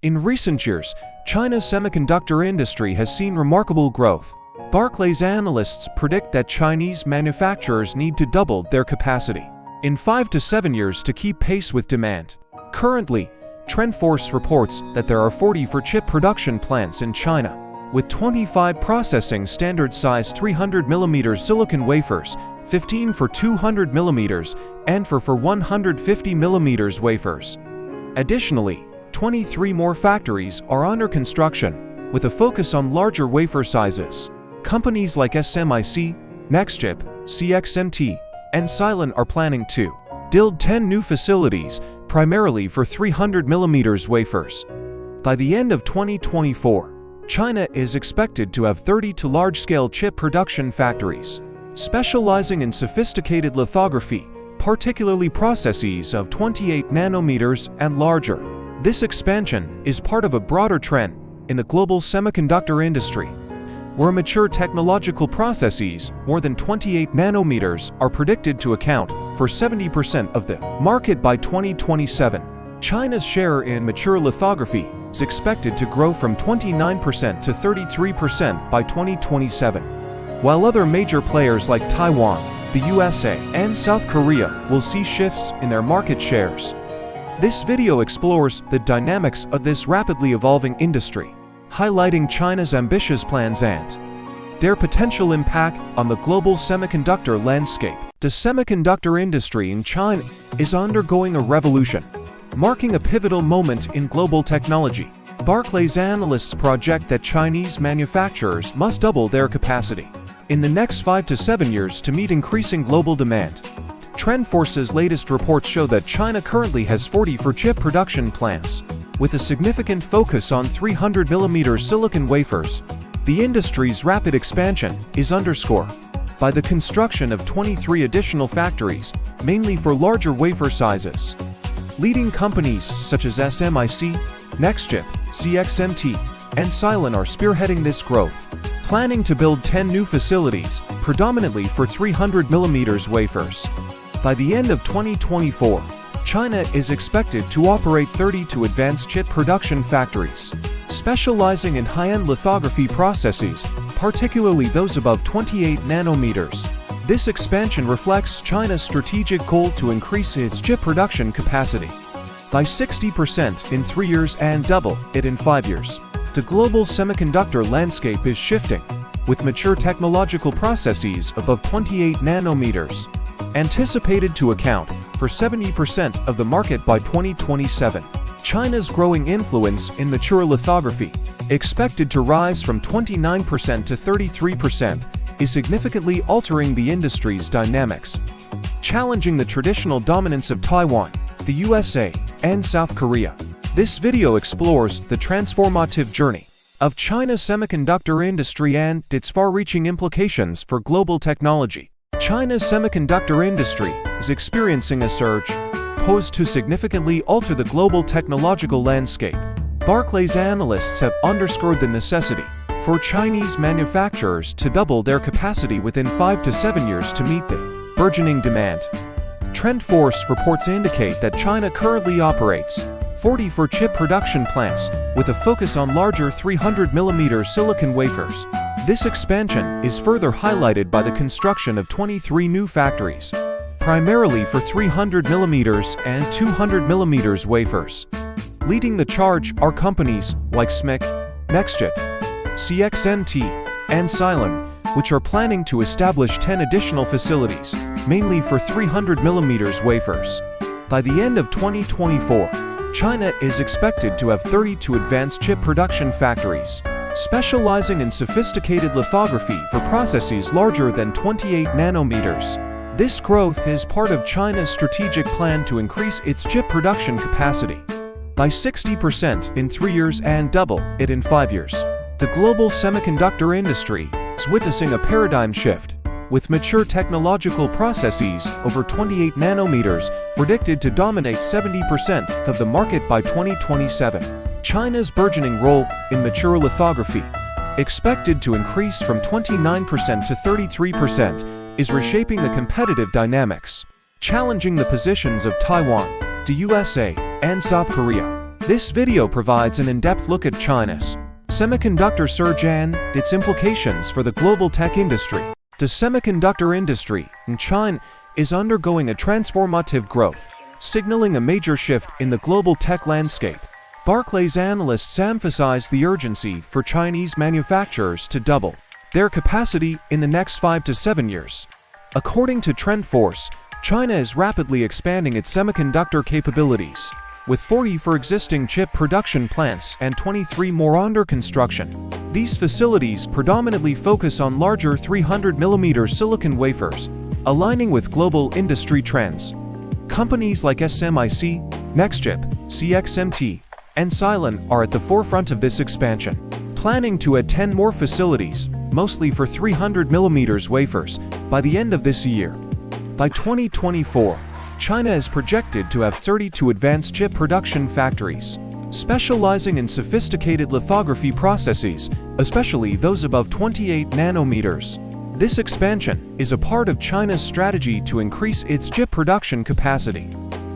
In recent years, China's semiconductor industry has seen remarkable growth. Barclays analysts predict that Chinese manufacturers need to double their capacity in 5 to 7 years to keep pace with demand. Currently, TrendForce reports that there are 40 for chip production plants in China, with 25 processing standard-size 300mm silicon wafers, 15 for 200mm, and for 150mm wafers. Additionally, 23 more factories are under construction, with a focus on larger wafer sizes. Companies like SMIC, Nextchip, CXMT, and Silent are planning to build 10 new facilities, primarily for 300mm wafers. By the end of 2024, China is expected to have 30 to large-scale chip production factories, specializing in sophisticated lithography, particularly processes of 28 nanometers and larger. This expansion is part of a broader trend in the global semiconductor industry, where mature technological processes more than 28 nanometers are predicted to account for 70% of the market by 2027. China's share in mature lithography is expected to grow from 29% to 33% by 2027, while other major players like Taiwan, the USA, and South Korea will see shifts in their market shares. This video explores the dynamics of this rapidly evolving industry, highlighting China's ambitious plans and their potential impact on the global semiconductor landscape. The semiconductor industry in China is undergoing a revolution, marking a pivotal moment in global technology. Barclays analysts project that Chinese manufacturers must double their capacity in the next 5 to 7 years to meet increasing global demand. TrendForce's latest reports show that China currently has 40 for chip production plants, with a significant focus on 300mm silicon wafers. The industry's rapid expansion is underscored by the construction of 23 additional factories, mainly for larger wafer sizes. Leading companies such as SMIC, Nextchip, CXMT, and Silent are spearheading this growth, planning to build 10 new facilities, predominantly for 300mm wafers. By the end of 2024, China is expected to operate 32 advanced chip production factories, specializing in high-end lithography processes, particularly those above 28 nanometers. This expansion reflects China's strategic goal to increase its chip production capacity by 60% in 3 years and double it in 5 years. The global semiconductor landscape is shifting, with mature technological processes above 28 nanometers anticipated to account for 70% of the market by 2027. China's growing influence in mature lithography, expected to rise from 29% to 33%, is significantly altering the industry's dynamics, challenging the traditional dominance of Taiwan, the USA, and South Korea. This video explores the transformative journey of China's semiconductor industry and its far-reaching implications for global technology. China's semiconductor industry is experiencing a surge, poised to significantly alter the global technological landscape. Barclays analysts have underscored the necessity for Chinese manufacturers to double their capacity within 5 to 7 years to meet the burgeoning demand. TrendForce reports indicate that China currently operates 40 for chip production plants, with a focus on larger 300mm silicon wafers. This expansion is further highlighted by the construction of 23 new factories, primarily for 300mm and 200mm wafers. Leading the charge are companies like SMIC, Nextchip, CXMT, and Silent, which are planning to establish 10 additional facilities, mainly for 300mm wafers. By the end of 2024, China is expected to have 32 advanced chip production factories, specializing in sophisticated lithography for processes larger than 28 nanometers. This growth is part of China's strategic plan to increase its chip production capacity by 60% in 3 years and double it in 5 years. The global semiconductor industry is witnessing a paradigm shift, with mature technological processes over 28 nanometers predicted to dominate 70% of the market by 2027. China's burgeoning role in mature lithography, expected to increase from 29% to 33%, is reshaping the competitive dynamics, challenging the positions of Taiwan, the USA, and South Korea. This video provides an in-depth look at China's semiconductor surge and its implications for the global tech industry. The semiconductor industry in China is undergoing a transformative growth, signaling a major shift in the global tech landscape. Barclays analysts emphasize the urgency for Chinese manufacturers to double their capacity in the next 5 to 7 years. According to TrendForce, China is rapidly expanding its semiconductor capabilities, with 40 for existing chip production plants and 23 more under construction. These facilities predominantly focus on larger 300mm silicon wafers, aligning with global industry trends. Companies like SMIC, Nextchip, CXMT, and Cylon are at the forefront of this expansion, planning to add 10 more facilities, mostly for 300mm wafers, by the end of this year. By 2024, China is projected to have 32 advanced chip production factories, specializing in sophisticated lithography processes, especially those above 28 nanometers. This expansion is a part of China's strategy to increase its chip production capacity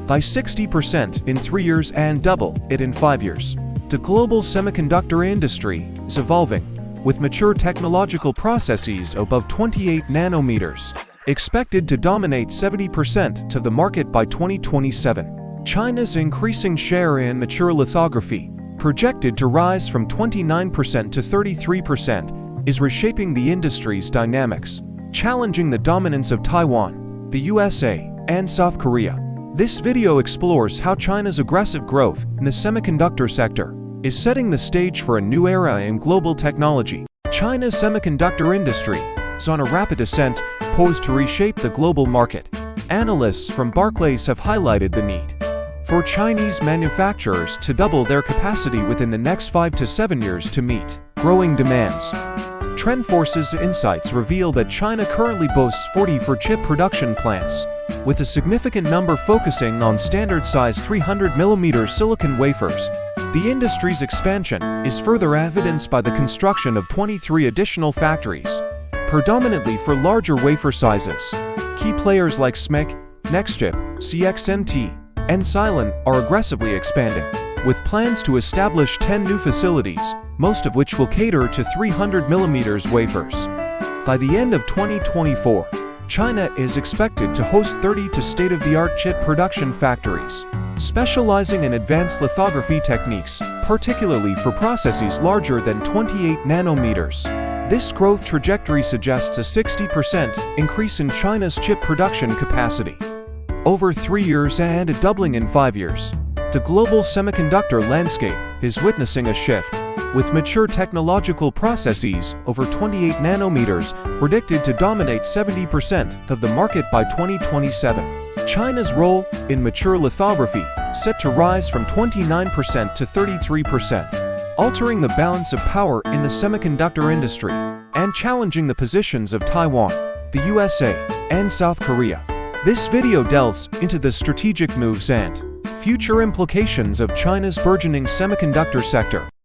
by 60% in 3 years and double it in 5 years. The global semiconductor industry is evolving, with mature technological processes above 28 nanometers expected to dominate 70% of the market by 2027. China's increasing share in mature lithography, projected to rise from 29% to 33%, is reshaping the industry's dynamics, challenging the dominance of Taiwan, the USA, and South Korea. This video explores how China's aggressive growth in the semiconductor sector is setting the stage for a new era in global technology. China's semiconductor industry is on a rapid ascent, poised to reshape the global market. Analysts from Barclays have highlighted the need for Chinese manufacturers to double their capacity within the next 5 to 7 years to meet growing demands. TrendForce's insights reveal that China currently boasts 40 for chip production plants, with a significant number focusing on standard-size 300mm silicon wafers. The industry's expansion is further evidenced by the construction of 23 additional factories, predominantly for larger wafer sizes. Key players like SMIC, Nextchip, CXMT, and Cylon are aggressively expanding, with plans to establish 10 new facilities, most of which will cater to 300mm wafers. By the end of 2024, China is expected to host 32 state-of-the-art chip production factories, specializing in advanced lithography techniques, particularly for processes larger than 28 nanometers. This growth trajectory suggests a 60% increase in China's chip production capacity over 3 years and a doubling in 5 years. The global semiconductor landscape is witnessing a shift, with mature technological processes over 28 nanometers predicted to dominate 70% of the market by 2027. China's role in mature lithography set to rise from 29% to 33%, altering the balance of power in the semiconductor industry and challenging the positions of Taiwan, the USA, and South Korea. This video delves into the strategic moves and future implications of China's burgeoning semiconductor sector.